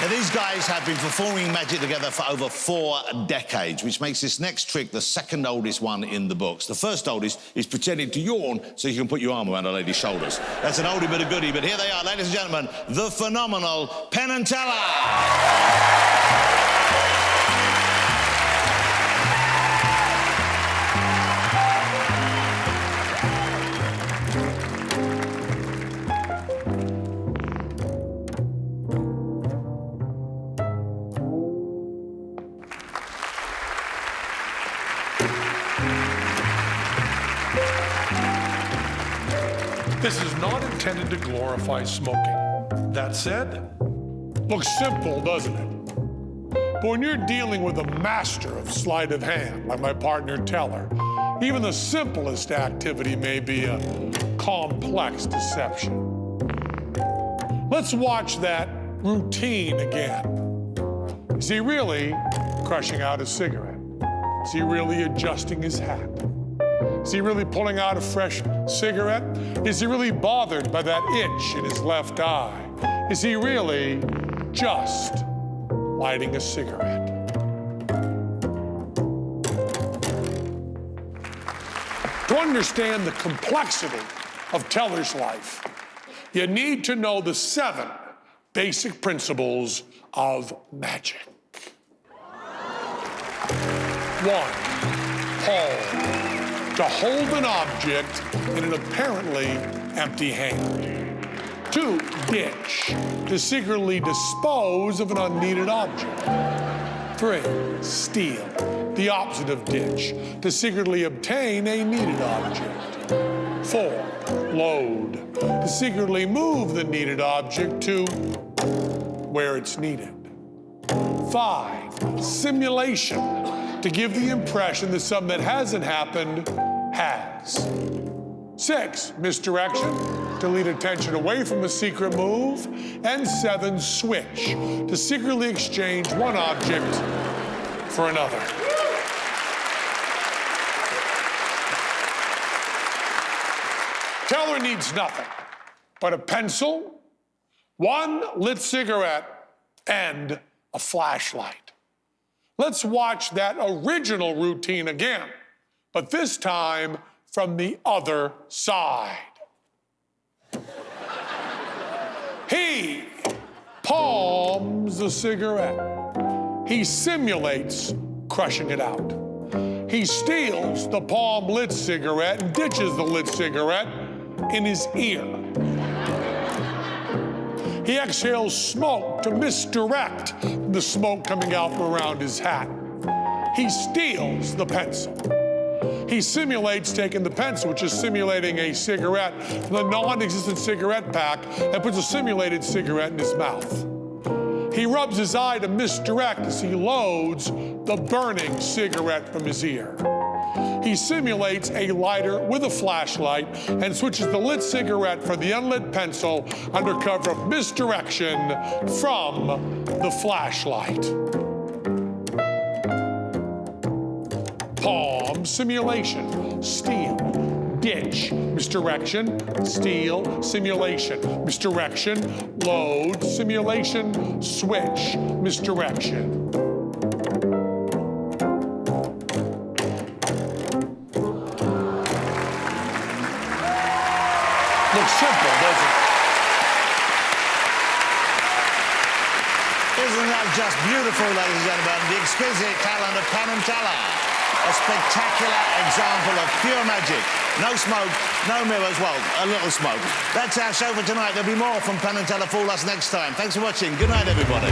Now, these guys have been performing magic together for over 4 decades, which makes this next trick the second oldest one in the books. The first oldest is pretending to yawn so you can put your arm around a lady's shoulders. That's an oldie but a goodie, but here they are, ladies and gentlemen, the phenomenal Penn and Teller. This is not intended to glorify smoking. That said, looks simple, doesn't it? But when you're dealing with a master of sleight of hand, like my partner Teller, even the simplest activity may be a complex deception. Let's watch that routine again. Is he really crushing out a cigarette? Is he really adjusting his hat? Is he really pulling out a fresh cigarette? Is he really bothered by that itch in his left eye? Is he really just lighting a cigarette? To understand the complexity of Teller's life, you need to know the 7 basic principles of magic. 1, Paul. To hold an object in an apparently empty hand. 2, ditch. To secretly dispose of an unneeded object. 3, steal. The opposite of ditch. To secretly obtain a needed object. 4, load. To secretly move the needed object to where it's needed. 5, simulation. To give the impression that something that hasn't happened has. 6, misdirection, to lead attention away from a secret move. And 7, switch, to secretly exchange one object for another. Teller needs nothing but a pencil, 1 lit cigarette, and a flashlight. Let's watch that original routine again, but this time from the other side. He palms the cigarette. He simulates crushing it out. He steals the palm-lit cigarette and ditches the lit cigarette in his ear. He exhales smoke to misdirect the smoke coming out from around his hat. He steals the pencil. He simulates taking the pencil, which is simulating a cigarette, from the non-existent cigarette pack, and puts a simulated cigarette in his mouth. He rubs his eye to misdirect as he loads the burning cigarette from his ear. He simulates a lighter with a flashlight and switches the lit cigarette for the unlit pencil under cover of misdirection from the flashlight. Palm, simulation, steal, ditch, misdirection, steal, simulation, misdirection, load, simulation, switch, misdirection. Looks simple, doesn't it? Isn't that just beautiful, ladies and gentlemen? The exquisite talent of Penn and Teller. A spectacular example of pure magic. No smoke, no mirrors, well, a little smoke. That's our show for tonight. There'll be more from Penn and Teller. Fool us next time. Thanks for watching. Good night, everybody.